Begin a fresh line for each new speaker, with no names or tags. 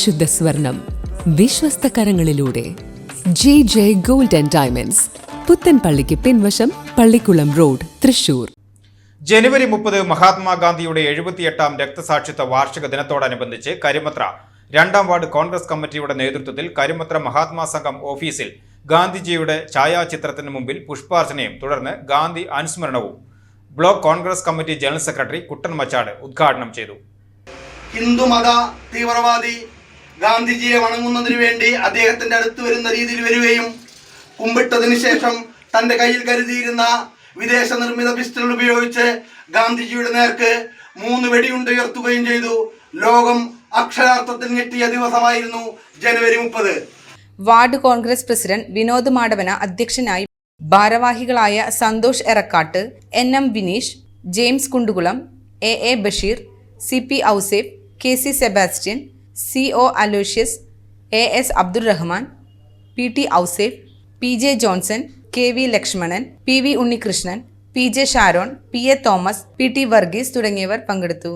പരിശുദ്ധ സ്വർണം വിശ്വസ്ത കരങ്ങളിലൂടെ JJ Gold and Diamonds, പുത്തൻപള്ളിക്ക് പിൻവശം, പള്ളിക്കുളം റോഡ്, തൃശൂർ.
ജനുവരി 30 മഹാത്മാഗാന്ധിയുടെ 78ാം രക്തസാക്ഷിത്വ വാർഷിക ദിനത്തോടനുബന്ധിച്ച് കരിമത്ര 2ാം വാർഡ് കോൺഗ്രസ് കമ്മിറ്റിയുടെ നേതൃത്വത്തിൽ കരിമത്ര മഹാത്മാ സംഘം ഓഫീസിൽ ഗാന്ധിജിയുടെ ഛായാചിത്രത്തിന് മുമ്പിൽ പുഷ്പാർച്ചനയും തുടർന്ന് ഗാന്ധി അനുസ്മരണവും block Congress committee general secretary Kuttan Machad ഉദ്ഘാടനം ചെയ്തു.
ഹിന്ദുമത തീവ്രവാദി ഗാന്ധിജിയെ വണങ്ങുന്നതിന് വേണ്ടി അദ്ദേഹത്തിന്റെ അടുത്ത് വരുന്ന രീതിയിൽ വരികയും കുമ്പിട്ടതിന് ശേഷം തന്റെ കയ്യിൽ കരുതിയിരുന്ന വിദേശ നിർമ്മിത പിസ്റ്റൾ ഉപയോഗിച്ച് ഗാന്ധിജിയുടെ നേർക്ക് 3 വെടിയുണ്ട ഉയർത്തുകയും ചെയ്തു. ലോകം അക്ഷരാർത്ഥത്തിൽ ഞെട്ടിയ ദിവസമായിരുന്നു ജനുവരി 30.
വാർഡ് കോൺഗ്രസ് പ്രസിഡന്റ് വിനോദ് മാടവന അധ്യക്ഷനായി. ഭാരവാഹികളായ Santhosh Erakkat, NM Vineesh, James Kundukulam, AA Basheer, CP Ouseph, KC Sebastian, CO Aloysius, AS Abdurahman, PT Ouseph, PJ Johnson, KV Lakshmanan, PV Unnikrishnan, PJ Sharon, PA Thomas, PT Varghese തുടങ്ങിയവർ പങ്കെടുത്തു.